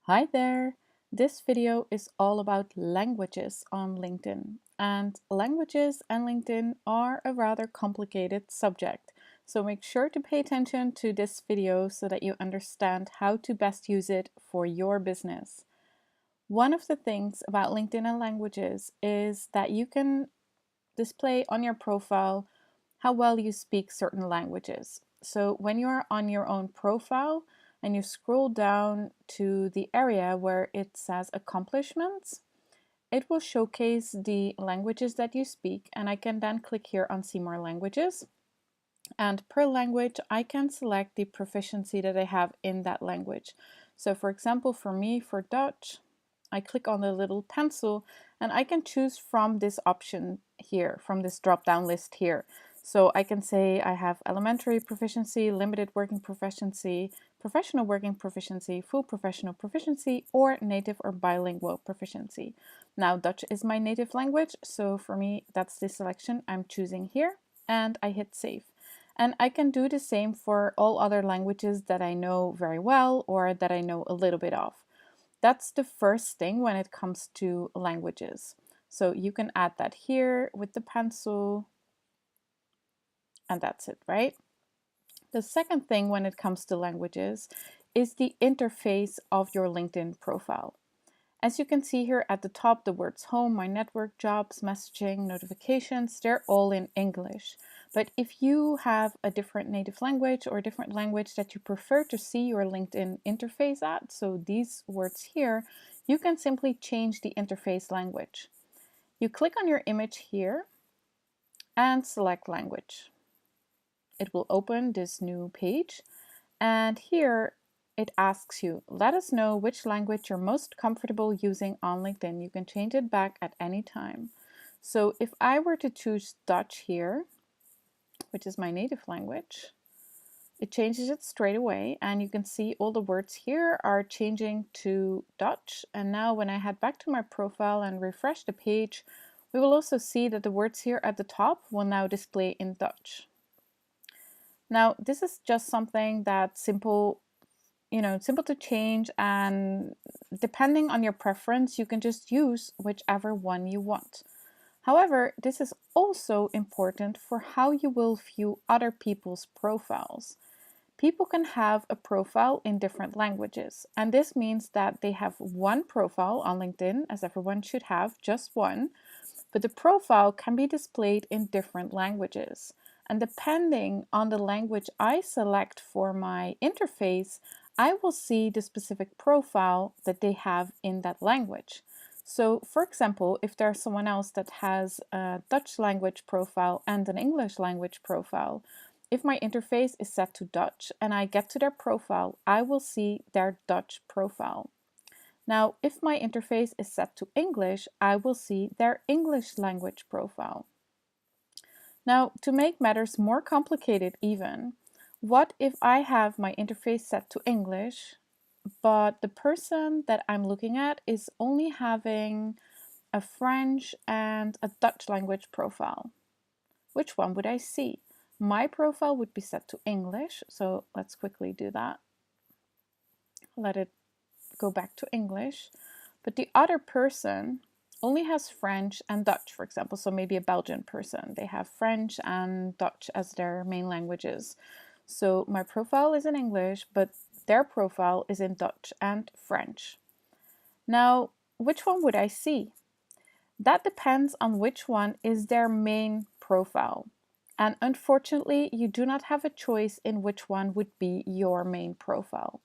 Hi there! This video is all about languages on LinkedIn. And languages and LinkedIn are a rather complicated subject. So make sure to pay attention to this video so that you understand how to best use it for your business. One of the things about LinkedIn and languages is that you can display on your profile how well you speak certain languages. So when you're on your own profile and you scroll down to the area where it says accomplishments, it will showcase the languages that you speak, and I can then click here on see more languages. And per language, I can select the proficiency that I have in that language. So for example, for me, for Dutch, I click on the little pencil and I can choose from this option here, from this drop-down list here. So I can say I have elementary proficiency, limited working proficiency, professional working proficiency, full professional proficiency, or native or bilingual proficiency. Now Dutch is my native language, so for me that's the selection I'm choosing here, and I hit save. And I can do the same for all other languages that I know very well or that I know a little bit of. That's the first thing when it comes to languages. So you can add that here with the pencil, and that's it, right? The second thing when it comes to languages is the interface of your LinkedIn profile. As you can see here at the top, the words home, my network, jobs, messaging, notifications, they're all in English. But if you have a different native language or a different language that you prefer to see your LinkedIn interface at, so these words here, you can simply change the interface language. You click on your image here and select language. It will open this new page, and here it asks you, let us know which language you're most comfortable using on LinkedIn. You can change it back at any time. So if I were to choose Dutch here, which is my native language, it changes it straight away, and you can see all the words here are changing to Dutch. And now when I head back to my profile and refresh the page, we will also see that the words here at the top will now display in Dutch. Now, this is just something that's simple to change, and depending on your preference, you can just use whichever one you want. However, this is also important for how you will view other people's profiles. People can have a profile in different languages, and this means that they have one profile on LinkedIn, as everyone should have just one, but the profile can be displayed in different languages. And depending on the language I select for my interface, I will see the specific profile that they have in that language. So for example, if there's someone else that has a Dutch language profile and an English language profile, if my interface is set to Dutch and I get to their profile, I will see their Dutch profile. Now, if my interface is set to English, I will see their English language profile. Now, to make matters more complicated even, what if I have my interface set to English, but the person that I'm looking at is only having a French and a Dutch language profile? Which one would I see? My profile would be set to English, so let's quickly do that. Let it go back to English. But the other person only has French and Dutch, for example. So maybe a Belgian person. They have French and Dutch as their main languages. So my profile is in English, but their profile is in Dutch and French. Now, which one would I see? That depends on which one is their main profile. And unfortunately, you do not have a choice in which one would be your main profile.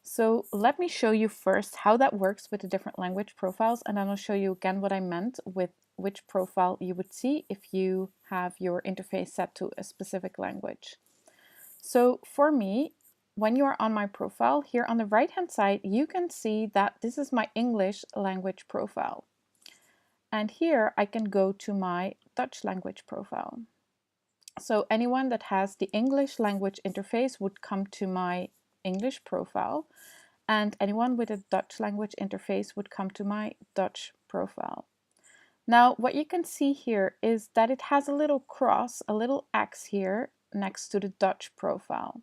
So let me show you first how that works with the different language profiles, and then I'll show you again what I meant with which profile you would see if you have your interface set to a specific language. So for me, when you are on my profile, here on the right hand side, you can see that this is my English language profile. And here I can go to my Dutch language profile. So anyone that has the English language interface would come to my English profile, and anyone with a Dutch language interface would come to my Dutch profile. Now, what you can see here is that it has a little cross, a little X here next to the Dutch profile.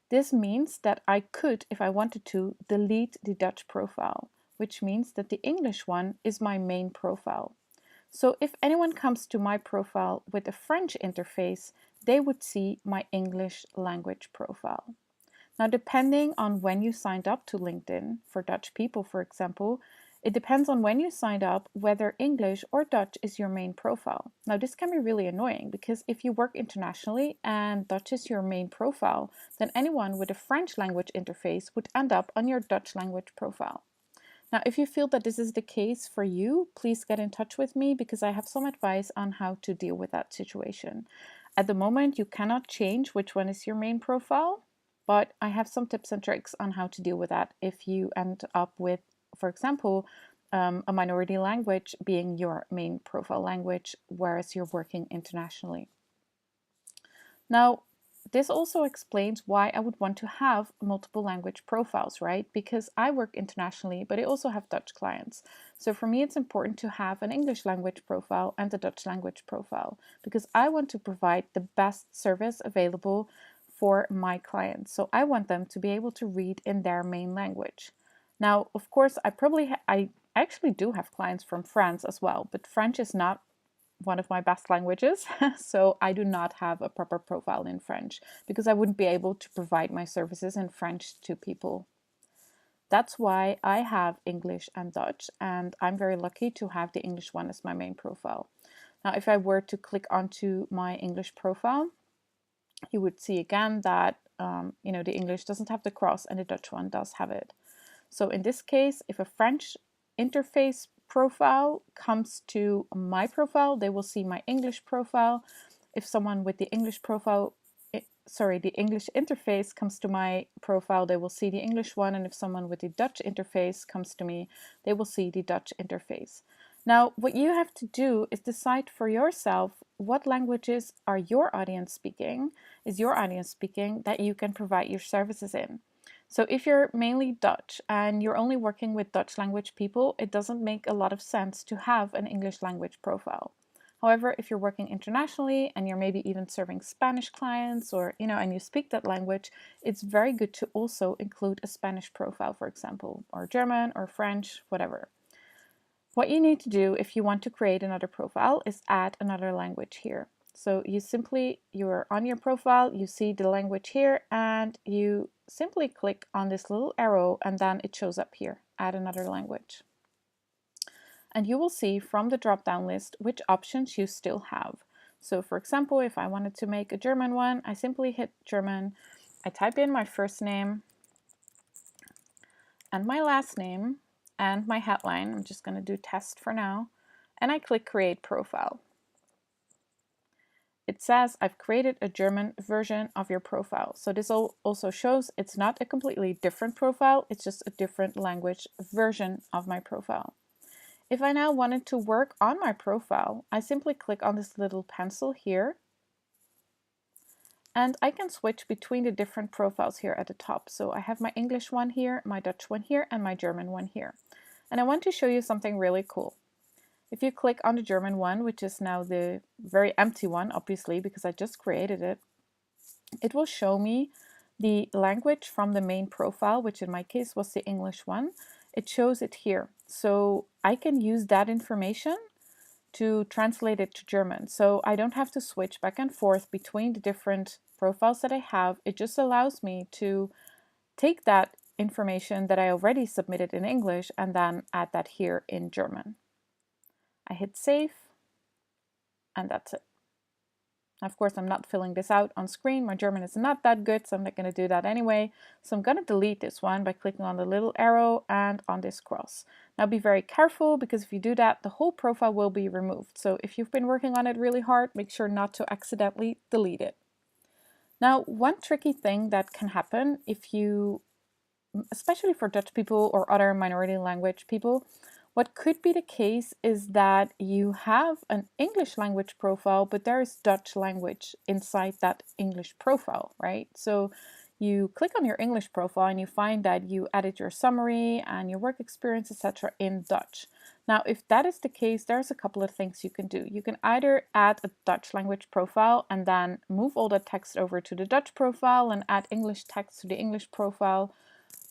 This means that I could, if I wanted to, delete the Dutch profile, which means that the English one is my main profile. So if anyone comes to my profile with a French interface, they would see my English language profile. Now, depending on when you signed up to LinkedIn, for Dutch people, for example, it depends on when you signed up whether English or Dutch is your main profile. Now, this can be really annoying because if you work internationally and Dutch is your main profile, then anyone with a French language interface would end up on your Dutch language profile. Now, if you feel that this is the case for you, please get in touch with me because I have some advice on how to deal with that situation. At the moment, you cannot change which one is your main profile, but I have some tips and tricks on how to deal with that if you end up with, for example, a minority language being your main profile language, whereas you're working internationally. Now, this also explains why I would want to have multiple language profiles, right? Because I work internationally, but I also have Dutch clients. So for me, it's important to have an English language profile and a Dutch language profile because I want to provide the best service available for my clients. So I want them to be able to read in their main language. Now, of course, I actually do have clients from France as well, but French is not one of my best languages, so I do not have a proper profile in French because I wouldn't be able to provide my services in French to people. That's why I have English and Dutch, and I'm very lucky to have the English one as my main profile. Now, if I were to click onto my English profile, you would see again that the English doesn't have the cross and the Dutch one does have it. So in this case, if a French interface profile comes to my profile, they will see my English profile. If someone with the English profile, the English interface comes to my profile, they will see the English one. And if someone with the Dutch interface comes to me, they will see the Dutch interface. Now, what you have to do is decide for yourself what languages are your audience speaking, that you can provide your services in. So if you're mainly Dutch and you're only working with Dutch language people, it doesn't make a lot of sense to have an English language profile. However, if you're working internationally and you're maybe even serving Spanish clients or, and you speak that language, it's very good to also include a Spanish profile, for example, or German or French, whatever. What you need to do if you want to create another profile is add another language here. So you're on your profile, you see the language here, and you simply click on this little arrow and then it shows up here, add another language. And you will see from the drop-down list which options you still have. So for example, if I wanted to make a German one, I simply hit German, I type in my first name and my last name and my headline. I'm just going to do test for now. And I click create profile. It says I've created a German version of your profile. So this also shows it's not a completely different profile, it's just a different language version of my profile. If I now wanted to work on my profile, I simply click on this little pencil here and I can switch between the different profiles here at the top. So I have my English one here, my Dutch one here, and my German one here. And I want to show you something really cool. If you click on the German one, which is now the very empty one, obviously, because I just created it, it will show me the language from the main profile, which in my case was the English one. It shows it here. So I can use that information to translate it to German. So I don't have to switch back and forth between the different profiles that I have. It just allows me to take that information that I already submitted in English and then add that here in German. I hit save, and that's it. Of course, I'm not filling this out on screen. My German is not that good, so I'm not going to do that anyway. So I'm going to delete this one by clicking on the little arrow and on this cross. Now be very careful, because if you do that, the whole profile will be removed. So if you've been working on it really hard, make sure not to accidentally delete it. Now, one tricky thing that can happen if you, especially for Dutch people or other minority language people, what could be the case is that you have an English language profile, but there is Dutch language inside that English profile, right? So you click on your English profile and you find that you added your summary and your work experience, etc. in Dutch. Now, if that is the case, there's a couple of things you can do. You can either add a Dutch language profile and then move all the text over to the Dutch profile and add English text to the English profile.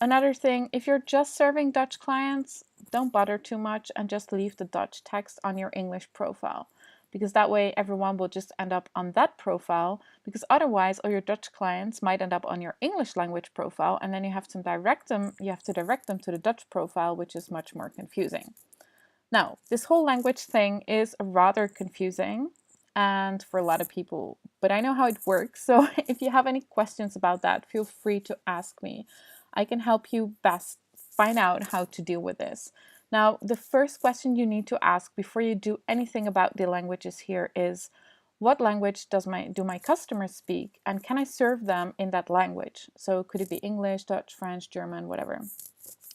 Another thing, if you're just serving Dutch clients, don't bother too much and just leave the Dutch text on your English profile, because that way everyone will just end up on that profile, because otherwise all your Dutch clients might end up on your English language profile, and then you have to direct them to the Dutch profile, which is much more confusing. Now, this whole language thing is rather confusing and for a lot of people, but I know how it works. So if you have any questions about that, feel free to ask me. I can help you best find out how to deal with this. Now, the first question you need to ask before you do anything about the languages here is, what language do my customers speak, and can I serve them in that language? So could it be English, Dutch, French, German, whatever.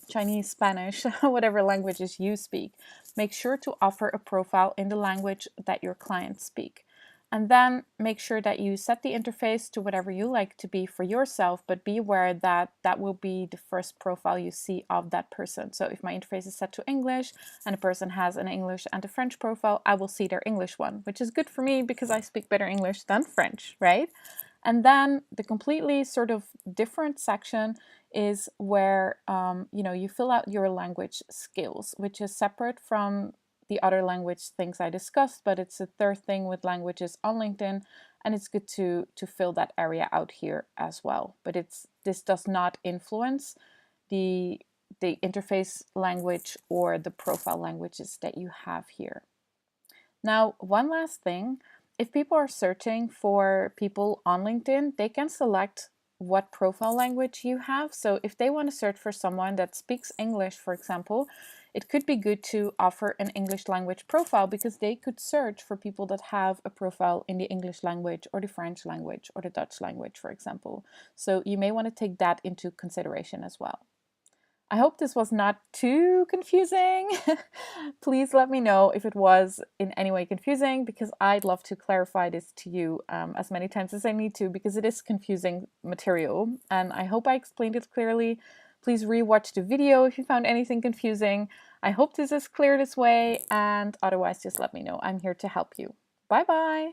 Chinese, Spanish, whatever languages you speak. Make sure to offer a profile in the language that your clients speak. And then make sure that you set the interface to whatever you like to be for yourself, but be aware that that will be the first profile you see of that person. So if my interface is set to English and a person has an English and a French profile, I will see their English one, which is good for me because I speak better English than French, right? And then the completely sort of different section is where you fill out your language skills, which is separate from the other language things I discussed, but it's a third thing with languages on LinkedIn, and it's good to fill that area out here as well. But this does not influence the interface language or the profile languages that you have here. Now, one last thing, if people are searching for people on LinkedIn, they can select what profile language you have. So if they want to search for someone that speaks English, for example, it could be good to offer an English language profile, because they could search for people that have a profile in the English language or the French language or the Dutch language, for example. So you may want to take that into consideration as well. I hope this was not too confusing. Please let me know if it was in any way confusing, because I'd love to clarify this to you as many times as I need to, because it is confusing material, and I hope I explained it clearly. Please rewatch the video if you found anything confusing. I hope this is clear this way, and otherwise just let me know. I'm here to help you. Bye bye!